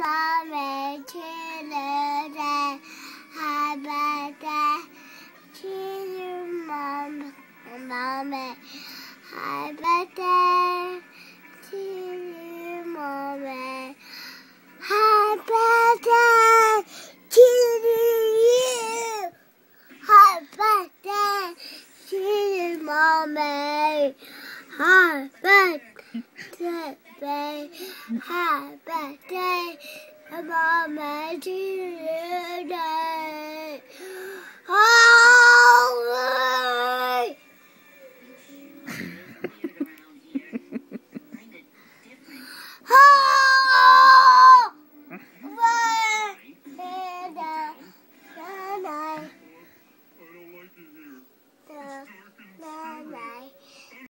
mommy to the day. Happy birthday to you, mommy. Happy birthday to you, mommy. Happy birthday to you. Happy birthday to you, mommy. Happy birthday, happy birthday, mommy to you.